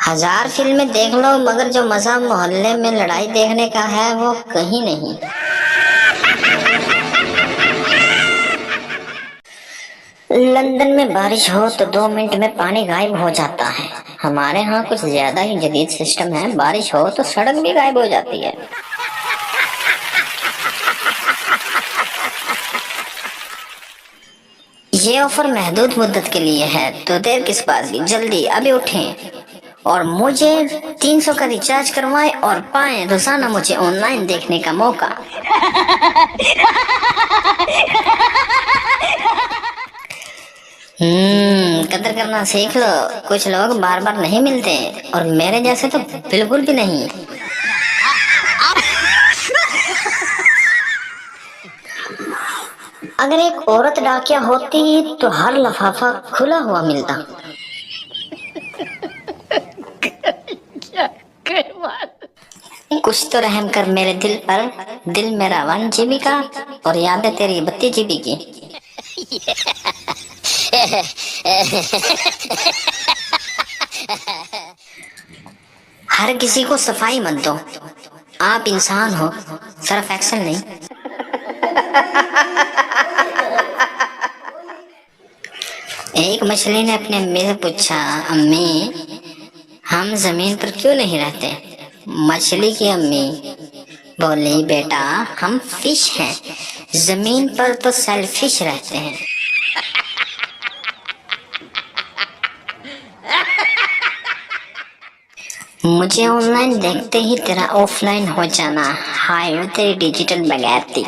हजार फिल्में देख लो मगर जो मजा मोहल्ले में लड़ाई देखने का है वो कहीं नहीं। लंदन में बारिश हो तो 2 मिनट में पानी गायब हो जाता है। हमारे यहाँ कुछ ज्यादा ही जदीद सिस्टम है, बारिश हो तो सड़क भी गायब हो जाती है। ये ऑफर महदूद मुद्दत के लिए है तो देर किस बात की, जल्दी अभी उठें और मुझे 300 का रिचार्ज करवाएं और पाएं रोजाना मुझे ऑनलाइन देखने का मौका। कदर करना सीख लो, कुछ लोग बार बार नहीं मिलते और मेरे जैसे तो बिल्कुल भी नहीं। अगर एक औरत डाकिया होती तो हर लफाफा खुला हुआ मिलता। कुछ तो रहम कर मेरे दिल पर, दिल मेरा 1 GB का और यादें तेरी 32 GB की। हर किसी को सफाई मत दो, आप इंसान हो, सिर्फ एक्शन नहीं। एक मछली ने अपने अम्मी से पूछा, अम्मी हम जमीन पर क्यों नहीं रहते? मछली की अम्मी बोली, बेटा हम फिश हैं, जमीन पर तो सेल्फिश रहते हैं। मुझे ऑनलाइन देखते ही तेरा ऑफलाइन हो जाना, हाय तेरी डिजिटल बगैरती।